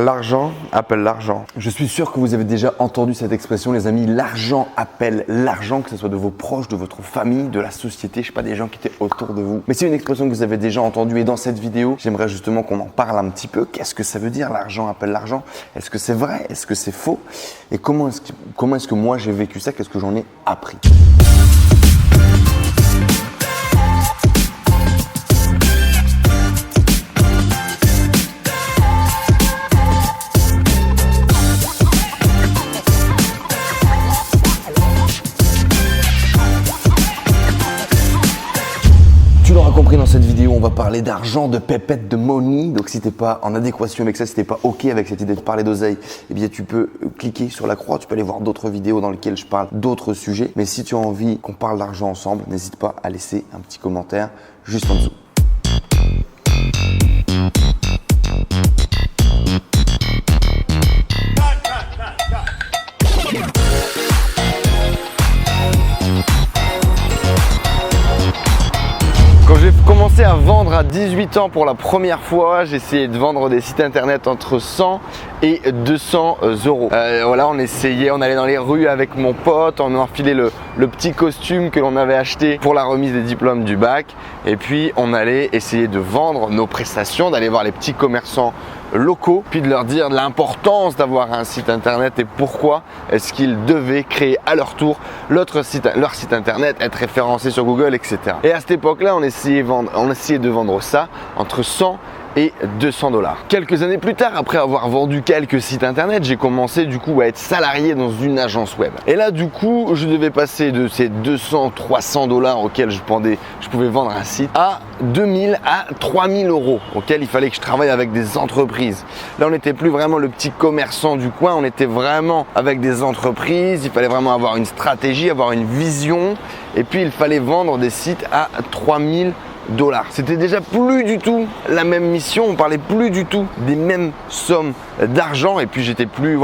L'argent appelle l'argent. Je suis sûr que vous avez déjà entendu cette expression, les amis. L'argent appelle l'argent, que ce soit de vos proches, de votre famille, de la société, je sais pas, des gens qui étaient autour de vous. Mais c'est une expression que vous avez déjà entendue et dans cette vidéo, j'aimerais justement qu'on en parle un petit peu. Qu'est-ce que ça veut dire, l'argent appelle l'argent? Est-ce que c'est vrai? Est-ce que c'est faux? Et comment est-ce que moi j'ai vécu ça? Qu'est-ce que j'en ai appris? Compris, dans cette vidéo, on va parler d'argent, de pépette, de money. Donc si t'es pas en adéquation avec ça, si t'es pas ok avec cette idée de parler d'oseille, eh bien tu peux cliquer sur la croix, tu peux aller voir d'autres vidéos dans lesquelles je parle d'autres sujets. Mais si tu as envie qu'on parle d'argent ensemble, n'hésite pas à laisser un petit commentaire juste en dessous. Quand j'ai commencé à vendre à 18 ans pour la première fois, j'ai essayé de vendre des sites internet entre 100 et 200 euros. Voilà, on allait dans les rues avec mon pote, on enfilait le petit costume que l'on avait acheté pour la remise des diplômes du bac. Et puis on allait essayer de vendre nos prestations, d'aller voir les petits commerçants locaux, puis de leur dire l'importance d'avoir un site internet et pourquoi est-ce qu'ils devaient créer à leur tour leur site internet, être référencé sur Google, etc. Et à cette époque-là, on essayait de vendre ça entre 100 et 200 $. Quelques années plus tard, après avoir vendu quelques sites internet, j'ai commencé du coup à être salarié dans une agence web. Et là du coup, je devais passer de ces 200-300 $ auxquels je pouvais vendre un site à 2000 à 3000 € auxquels il fallait que je travaille avec des entreprises. Là, on n'était plus vraiment le petit commerçant du coin, on était vraiment avec des entreprises, il fallait vraiment avoir une stratégie, avoir une vision et puis il fallait vendre des sites à 3000 $. C'était déjà plus du tout la même mission, on parlait plus du tout des mêmes sommes d'argent et puis j'étais plus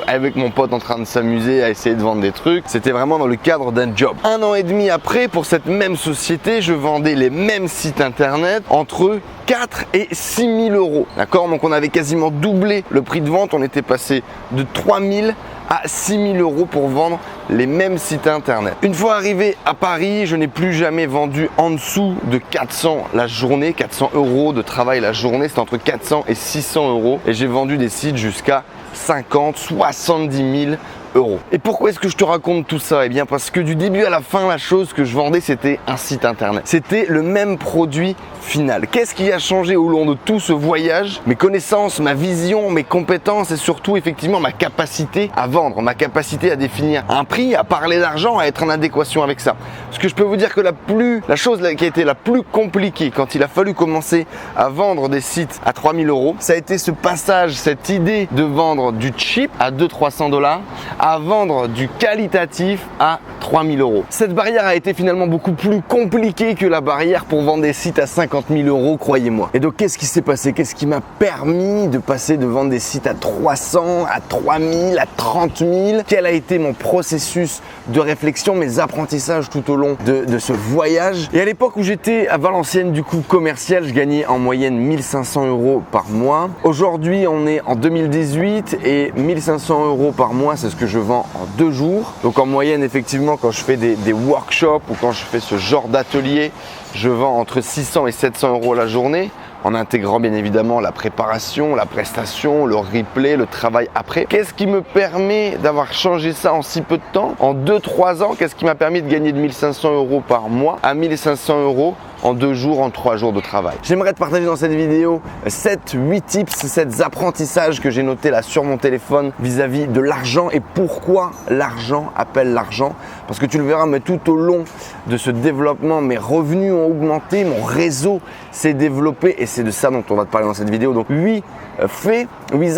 avec mon pote en train de s'amuser à essayer de vendre des trucs. C'était vraiment dans le cadre d'un job. 1 an et demi après, pour cette même société, je vendais les mêmes sites internet entre 4 et 6 000 €. D'accord? Donc on avait quasiment doublé le prix de vente, on était passé de 3 000 à 6 000 € pour vendre les mêmes sites internet. Une fois arrivé à Paris, je n'ai plus jamais vendu en dessous de 400 la journée, 400 € de travail la journée, c'est entre 400 et 600 € et j'ai vendu des sites jusqu'à 50, 70 000 €. Et pourquoi est-ce que je te raconte tout ça? Eh bien parce que du début à la fin, la chose que je vendais, c'était un site internet. C'était le même produit final. Qu'est-ce qui a changé au long de tout ce voyage? Mes connaissances, ma vision, mes compétences et surtout effectivement ma capacité à vendre, ma capacité à définir un prix, à parler d'argent, à être en adéquation avec ça. Parce que je peux vous dire que la chose qui a été la plus compliquée quand il a fallu commencer à vendre des sites à 3000 €, ça a été ce passage, cette idée de vendre du cheap à 200-300 $ à vendre du qualitatif à 3000 €. Cette barrière a été finalement beaucoup plus compliquée que la barrière pour vendre des sites à 50 000 €, croyez-moi. Et donc qu'est-ce qui s'est passé? Qu'est-ce qui m'a permis de passer de vendre des sites à 300, à 3000, à 30 000? Quel a été mon processus de réflexion, mes apprentissages tout au long de ce voyage? Et à l'époque où j'étais à Valenciennes, du coup commercial, je gagnais en moyenne 1500 € par mois. Aujourd'hui, on est en 2018 et 1500 € par mois, c'est ce que je vends en 2 jours. Donc en moyenne, effectivement, quand je fais des workshops ou quand je fais ce genre d'atelier, je vends entre 600 et 700 € la journée, en intégrant bien évidemment la préparation, la prestation, le replay, le travail après. Qu'est-ce qui me permet d'avoir changé ça en si peu de temps? En 2-3 ans, qu'est-ce qui m'a permis de gagner de 1500 € par mois à 1500 € en 2 jours, en 3 jours de travail? J'aimerais te partager dans cette vidéo 7-8 tips, 7 apprentissages que j'ai notés là sur mon téléphone vis-à-vis de l'argent et pourquoi l'argent appelle l'argent. Parce que tu le verras, mais tout au long de ce développement, mes revenus ont augmenté, mon réseau s'est développé et c'est de ça dont on va te parler dans cette vidéo. Donc 8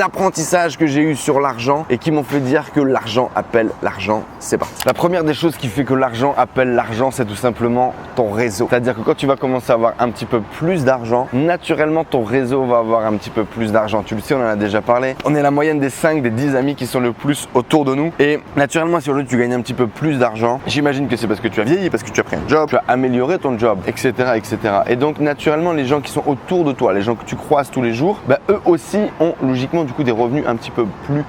apprentissages que j'ai eu sur l'argent et qui m'ont fait dire que l'argent appelle l'argent. C'est parti. La première des choses qui fait que l'argent appelle l'argent, c'est tout simplement ton réseau. C'est-à-dire que quand tu vas commencer à avoir un petit peu plus d'argent, naturellement ton réseau va avoir un petit peu plus d'argent. Tu le sais, on en a déjà parlé. On est la moyenne des 5, des 10 amis qui sont le plus autour de nous. Et naturellement, si aujourd'hui tu gagnes un petit peu plus d'argent, j'imagine que c'est parce que tu as vieilli, parce que tu as pris un job, tu as amélioré ton job, etc., etc. Et donc naturellement, les gens qui sont autour de toi, les gens que tu croises tous les jours, eux aussi ceux-ci ont logiquement du coup des revenus un petit peu plus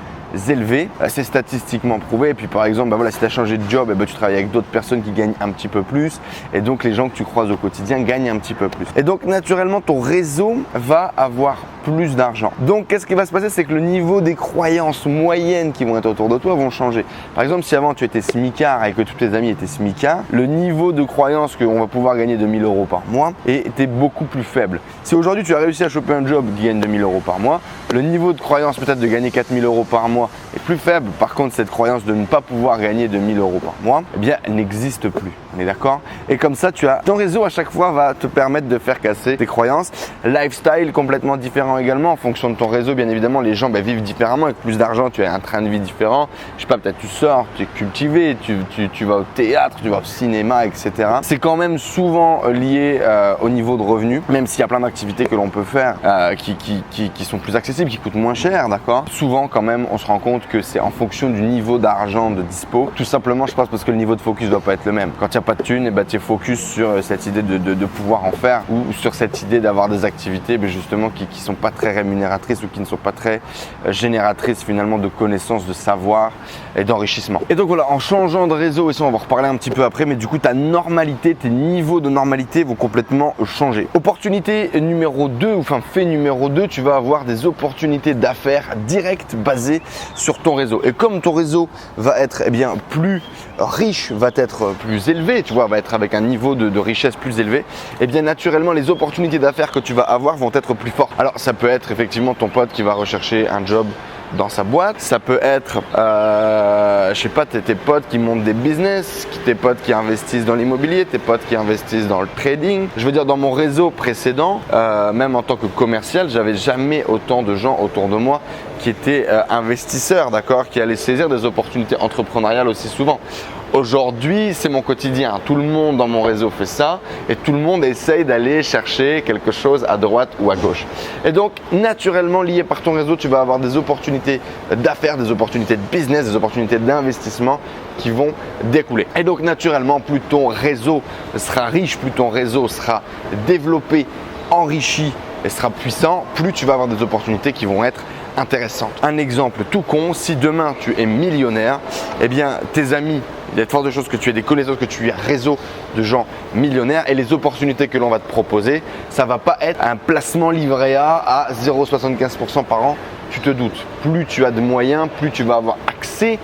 élevés, c'est statistiquement prouvé. Et puis par exemple, si tu as changé de job, tu travailles avec d'autres personnes qui gagnent un petit peu plus et donc les gens que tu croises au quotidien gagnent un petit peu plus. Et donc naturellement, ton réseau va avoir plus d'argent. Donc qu'est-ce qui va se passer? C'est que le niveau des croyances moyennes qui vont être autour de toi vont changer. Par exemple, si avant tu étais smicard et que tous tes amis étaient smicards, le niveau de croyance qu'on va pouvoir gagner 2000 € par mois était beaucoup plus faible. Si aujourd'hui tu as réussi à choper un job qui gagne 2000 € par mois, le niveau de croyance peut-être de gagner 4000 € par mois est plus faible. Par contre, cette croyance de ne pas pouvoir gagner 2000 € par mois, elle n'existe plus. On est d'accord? Et comme ça, ton réseau à chaque fois va te permettre de faire casser tes croyances. Lifestyle complètement différent également en fonction de ton réseau. Bien évidemment, les gens vivent différemment. Avec plus d'argent, tu as un train de vie différent. Je sais pas, peut-être tu sors, tu es cultivé, tu vas au théâtre, tu vas au cinéma, etc. C'est quand même souvent lié au niveau de revenus, même s'il y a plein d'activités que l'on peut faire qui sont plus accessibles, qui coûtent moins cher, d'accord? Souvent quand même, on se rend compte que c'est en fonction du niveau d'argent de dispo. Tout simplement, je pense parce que le niveau de focus ne doit pas être le même. Quand il n'y a pas de thunes, tu es focus sur cette idée de pouvoir en faire ou sur cette idée d'avoir des activités justement qui ne sont pas très rémunératrices ou qui ne sont pas très génératrices finalement de connaissances, de savoir et d'enrichissement. Et donc voilà, en changeant de réseau, et ça on va en reparler un petit peu après, mais du coup ta normalité, tes niveaux de normalité vont complètement changer. Opportunité numéro 2, fait numéro 2, tu vas avoir des opportunités d'affaires directes basées sur ton réseau. Et comme ton réseau va être plus riche, va être plus élevé, va être avec un niveau de richesse plus élevé, naturellement les opportunités d'affaires que tu vas avoir vont être plus fortes. Alors ça peut être effectivement ton pote qui va rechercher un job dans sa boîte, ça peut être tes potes qui montent des business, tes potes qui investissent dans l'immobilier, tes potes qui investissent dans le trading. Je veux dire, dans mon réseau précédent, même en tant que commercial, j'avais jamais autant de gens autour de moi qui étaient investisseurs, d'accord, qui allaient saisir des opportunités entrepreneuriales aussi souvent. Aujourd'hui, c'est mon quotidien. Tout le monde dans mon réseau fait ça et tout le monde essaye d'aller chercher quelque chose à droite ou à gauche. Et donc, naturellement, lié par ton réseau, tu vas avoir des opportunités d'affaires, des opportunités de business, des opportunités d'investissement qui vont découler. Et donc, naturellement, plus ton réseau sera riche, plus ton réseau sera développé, enrichi et sera puissant, plus tu vas avoir des opportunités qui vont être intéressantes. Un exemple tout con, si demain tu es millionnaire, tes amis, il y a de fortes chances que tu aies des connaissances, que tu aies un réseau de gens millionnaires et les opportunités que l'on va te proposer, ça ne va pas être un placement livret A à 0,75% par an, tu te doutes. Plus tu as de moyens, plus tu vas avoir accès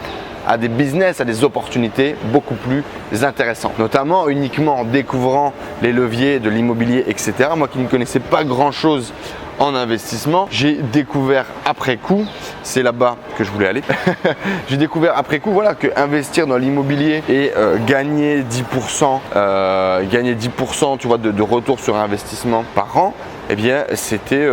à des business, à des opportunités beaucoup plus intéressantes. Notamment uniquement en découvrant les leviers de l'immobilier, etc. Moi qui ne connaissais pas grand-chose en investissement, j'ai découvert après coup, c'est là-bas que je voulais aller, j'ai découvert après coup que investir dans l'immobilier et gagner 10%, de retour sur investissement par an, c'était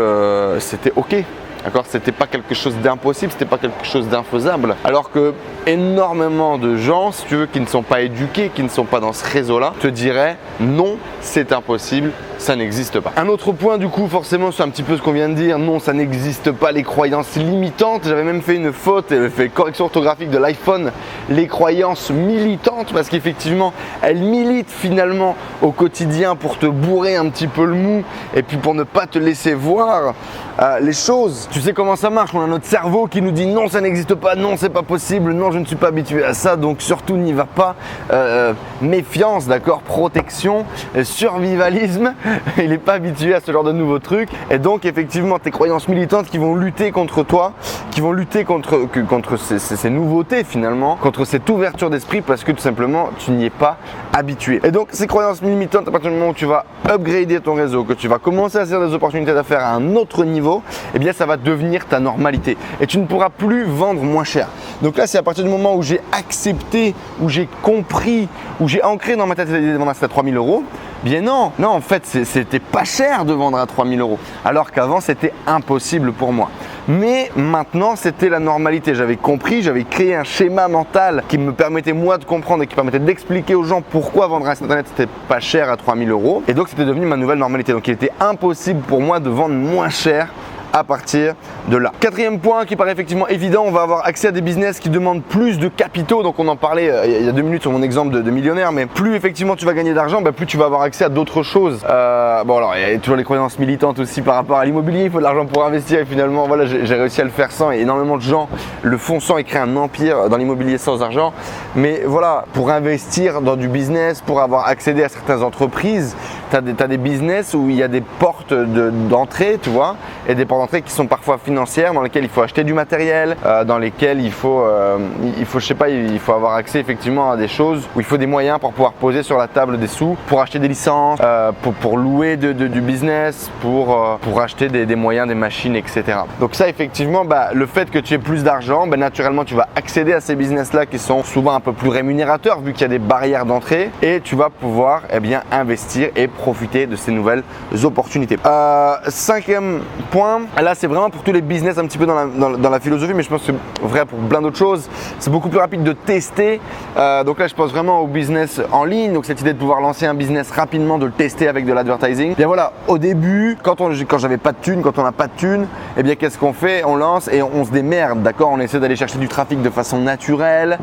ok. D'accord, c'était pas quelque chose d'impossible, c'était pas quelque chose d'infaisable. Alors que énormément de gens, si tu veux, qui ne sont pas éduqués, qui ne sont pas dans ce réseau-là, te diraient non, c'est impossible, ça n'existe pas. Un autre point du coup, forcément, c'est un petit peu ce qu'on vient de dire, non, ça n'existe pas, les croyances limitantes. J'avais même fait une faute, j'avais fait correction orthographique de l'iPhone, les croyances militantes, parce qu'effectivement, elles militent finalement au quotidien pour te bourrer un petit peu le mou et puis pour ne pas te laisser voir les choses. Tu sais comment ça marche, on a notre cerveau qui nous dit non, ça n'existe pas, non, c'est pas possible, non, je ne suis pas habitué à ça, donc surtout n'y va pas. Méfiance, d'accord, protection, survivalisme, il n'est pas habitué à ce genre de nouveaux trucs. Et donc effectivement, tes croyances militantes qui vont lutter contre toi, qui vont lutter contre ces nouveautés finalement, contre cette ouverture d'esprit parce que tout simplement, tu n'y es pas habitué. Et donc ces croyances limitantes, à partir du moment où tu vas upgrader ton réseau, que tu vas commencer à saisir des opportunités d'affaires à un autre niveau, ça va devenir ta normalité et tu ne pourras plus vendre moins cher. Donc là, c'est à partir du moment où j'ai accepté, où j'ai compris, où j'ai ancré dans ma tête l'idée de vendre à 3000 €. Non, en fait, c'était pas cher de vendre à 3000 €, alors qu'avant, c'était impossible pour moi. Mais maintenant, c'était la normalité. J'avais compris, j'avais créé un schéma mental qui me permettait moi de comprendre et qui permettait d'expliquer aux gens pourquoi vendre un site internet, c'était pas cher à 3000 €. Et donc, c'était devenu ma nouvelle normalité. Donc, il était impossible pour moi de vendre moins cher à partir de là. Quatrième point qui paraît effectivement évident, on va avoir accès à des business qui demandent plus de capitaux. Donc on en parlait il y a 2 minutes sur mon exemple de millionnaire, mais plus effectivement tu vas gagner d'argent, plus tu vas avoir accès à d'autres choses. Bon alors il y a toujours les croyances militantes aussi par rapport à l'immobilier, il faut de l'argent pour investir et finalement voilà, j'ai réussi à le faire sans, et énormément de gens le font sans et créent un empire dans l'immobilier sans argent. Mais voilà, pour investir dans du business, pour avoir accédé à certaines entreprises, tu as des business où il y a des portes d'entrée, tu vois, et des portes d'entrée qui sont parfois financières, dans lesquelles il faut acheter du matériel, dans lesquelles il faut je sais pas, il faut avoir accès effectivement à des choses où il faut des moyens pour pouvoir poser sur la table des sous, pour acheter des licences, pour louer du business, pour acheter des moyens, des machines, etc. Donc ça effectivement, le fait que tu aies plus d'argent, naturellement tu vas accéder à ces business là qui sont souvent un peu plus rémunérateurs vu qu'il y a des barrières d'entrée, et tu vas pouvoir investir et profiter de ces nouvelles opportunités. Cinquième point, là c'est vraiment pour tous les business un petit peu dans la philosophie, mais je pense que c'est vrai pour plein d'autres choses. C'est beaucoup plus rapide de tester. Donc là je pense vraiment au business en ligne, donc cette idée de pouvoir lancer un business rapidement, de le tester avec de l'advertising. Bien voilà, au début, quand j'avais pas de thunes, quand on n'a pas de thunes, qu'est-ce qu'on fait? On lance et on se démerde, d'accord? On essaie d'aller chercher du trafic de façon naturelle,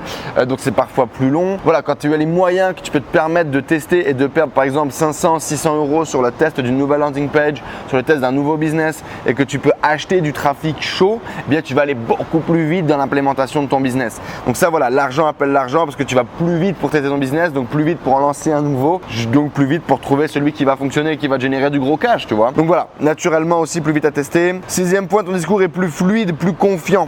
donc c'est parfois plus long. Voilà, quand tu as les moyens que tu peux te permettre de tester et de perdre par exemple 500, 600 € sur le test d'une nouvelle landing page, sur le test d'un nouveau business, et que tu peux acheter du trafic chaud, tu vas aller beaucoup plus vite dans l'implémentation de ton business. Donc ça voilà, l'argent appelle l'argent parce que tu vas plus vite pour tester ton business, donc plus vite pour en lancer un nouveau, donc plus vite pour trouver celui qui va fonctionner et qui va te générer du gros cash, tu vois. Donc voilà, naturellement aussi plus vite à tester. Sixième point, ton discours est plus fluide, plus confiant.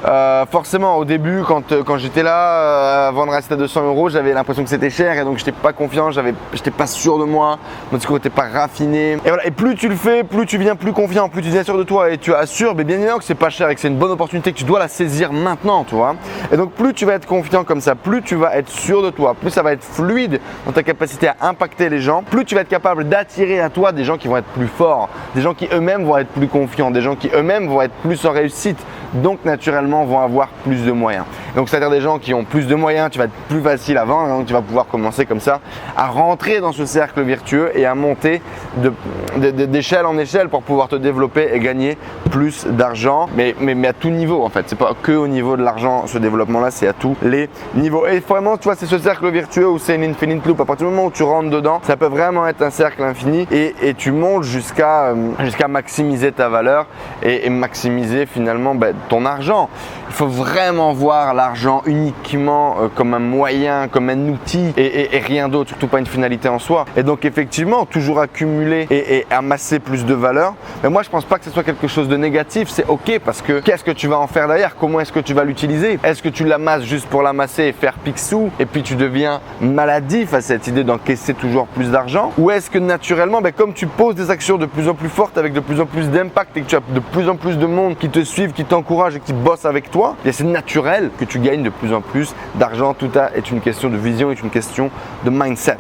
Forcément au début quand j'étais là, vendre un site à 200 €, j'avais l'impression que c'était cher et donc j'étais pas confiant, j'étais pas sûr de moi, mon discours n'était pas raffiné. Et voilà, et plus tu le fais, plus tu viens plus confiant, plus tu deviens sûr de toi et tu assures bien évidemment que c'est pas cher et que c'est une bonne opportunité, que tu dois la saisir maintenant, tu vois. Et donc plus tu vas être confiant comme ça, plus tu vas être sûr de toi, plus ça va être fluide dans ta capacité à impacter les gens, plus tu vas être capable d'attirer à toi des gens qui vont être plus forts, des gens qui eux-mêmes vont être plus confiants, des gens qui eux-mêmes vont être plus en réussite, donc naturellement vont avoir plus de moyens. Donc c'est-à-dire des gens qui ont plus de moyens, tu vas être plus facile à vendre, donc tu vas pouvoir commencer comme ça à rentrer dans ce cercle vertueux et à monter d'échelle en échelle pour pouvoir te développer et gagner plus d'argent, mais à tout niveau en fait. C'est pas que au niveau de l'argent ce développement-là, c'est à tous les niveaux. Et vraiment, tu vois, c'est ce cercle vertueux où c'est une infinite loop. À partir du moment où tu rentres dedans, ça peut vraiment être un cercle infini et tu montes jusqu'à maximiser ta valeur et maximiser finalement ton argent. Il faut vraiment voir l'argent uniquement comme un moyen, comme un outil et rien d'autre, surtout pas une finalité en soi. Et donc effectivement, toujours accumuler et amasser plus de valeur. Mais moi, je pense pas que ce soit quelque chose de négatif. C'est ok parce que qu'est-ce que tu vas en faire derrière? Comment est-ce que tu vas l'utiliser? Est-ce que tu l'amasses juste pour l'amasser et faire picsou et puis tu deviens maladif à cette idée d'encaisser toujours plus d'argent? Ou est-ce que naturellement, comme tu poses des actions de plus en plus fortes avec de plus en plus d'impact et que tu as de plus en plus de monde qui te suivent, qui t'encouragent et qui bossent avec toi, c'est naturel que tu gagnes de plus en plus d'argent. Tout est une question de vision, est une question de mindset.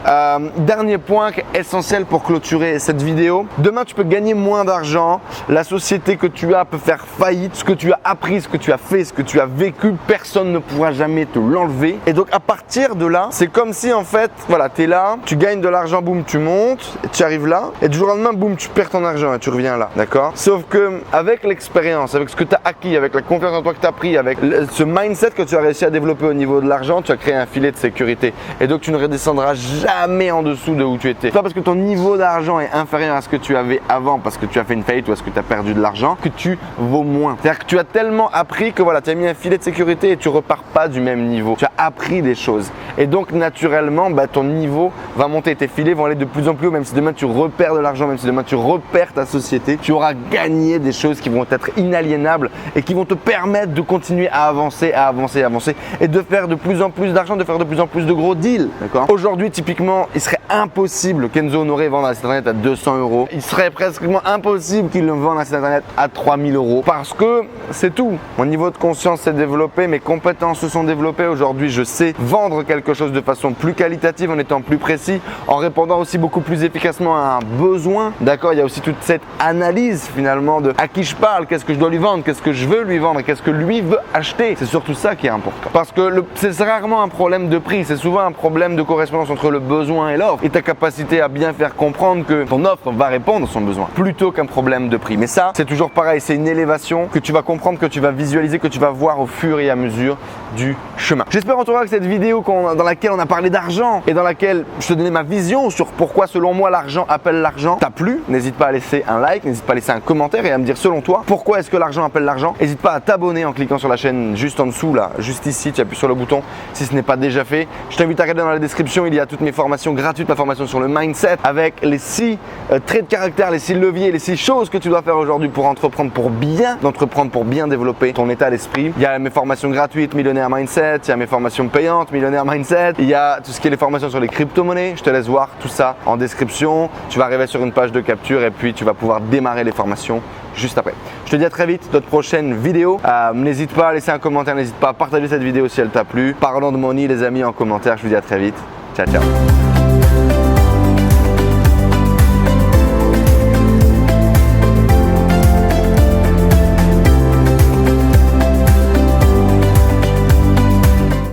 Dernier point essentiel pour clôturer cette vidéo. Demain, tu peux gagner moins d'argent. La société que tu as peut faire faillite. Ce que tu as appris, ce que tu as fait, ce que tu as vécu, personne ne pourra jamais te l'enlever. Et donc, à partir de là, c'est comme si en fait, voilà, tu es là, tu gagnes de l'argent, boum, tu montes, tu arrives là, et du jour au lendemain, boum, tu perds ton argent et tu reviens là, d'accord? Sauf que avec l'expérience, avec ce que tu as acquis, avec la confiance en toi que tu as pris, avec ce mindset que tu as réussi à développer au niveau de l'argent, tu as créé un filet de sécurité. Et donc, tu ne redescendras jamais en dessous de où tu étais. C'est pas parce que ton niveau d'argent est inférieur à ce que tu avais avant, parce que tu as fait une faillite ou parce que tu as perdu de l'argent, que tu vaux moins. C'est-à-dire que tu as tellement appris que voilà, tu as mis un filet de sécurité et tu repars pas du même niveau. Tu as appris des choses. Et donc, naturellement, ton niveau va monter. Tes filets vont aller de plus en plus haut. Même si demain tu repères de l'argent, même si demain tu repères ta société, tu auras gagné des choses qui vont être inaliénables et qui vont te permettre de continuer à avancer et de faire de plus en plus d'argent, de faire de plus en plus de gros deals. D'accord? Aujourd'hui, typiquement, il serait impossible qu'Enzo Honoré vende un site internet à 200 €. Il serait presque impossible qu'il le vende un site internet à 3000 € parce que c'est tout. Mon niveau de conscience s'est développé, mes compétences se sont développées. Aujourd'hui, je sais vendre quelque quelque chose de façon plus qualitative, en étant plus précis, en répondant aussi beaucoup plus efficacement à un besoin. D'accord, il y a aussi toute cette analyse finalement de à qui je parle, qu'est-ce que je dois lui vendre, qu'est-ce que je veux lui vendre, qu'est-ce que lui veut acheter. C'est surtout ça qui est important. Parce que c'est rarement un problème de prix, c'est souvent un problème de correspondance entre le besoin et l'offre et ta capacité à bien faire comprendre que ton offre va répondre à son besoin plutôt qu'un problème de prix. Mais ça, c'est toujours pareil, c'est une élévation que tu vas comprendre, que tu vas visualiser, que tu vas voir au fur et à mesure du chemin. J'espère en tout cas que cette vidéo dans laquelle on a parlé d'argent et dans laquelle je te donnais ma vision sur pourquoi selon moi l'argent appelle l'argent t'a plu. N'hésite pas à laisser un like, n'hésite pas à laisser un commentaire et à me dire selon toi pourquoi est-ce que l'argent appelle l'argent. N'hésite pas à t'abonner en cliquant sur la chaîne juste en dessous là, juste ici, tu appuies sur le bouton si ce n'est pas déjà fait. Je t'invite à regarder dans la description, il y a toutes mes formations gratuites, ma formation sur le mindset avec les 6 traits de caractère, les 6 leviers, les 6 choses que tu dois faire aujourd'hui pour entreprendre pour bien développer ton état d'esprit. Il y a mes formations gratuites Millionnaire Mindset, il y a mes formations payantes Millionnaire Mindset, il y a tout ce qui est les formations sur les crypto-monnaies. Je te laisse voir tout ça en description. Tu vas arriver sur une page de capture et puis tu vas pouvoir démarrer les formations juste après. Je te dis à très vite dans de prochaines vidéos. N'hésite pas à laisser un commentaire, n'hésite pas à partager cette vidéo si elle t'a plu. Parlons de money les amis en commentaire. Je vous dis à très vite. Ciao, ciao.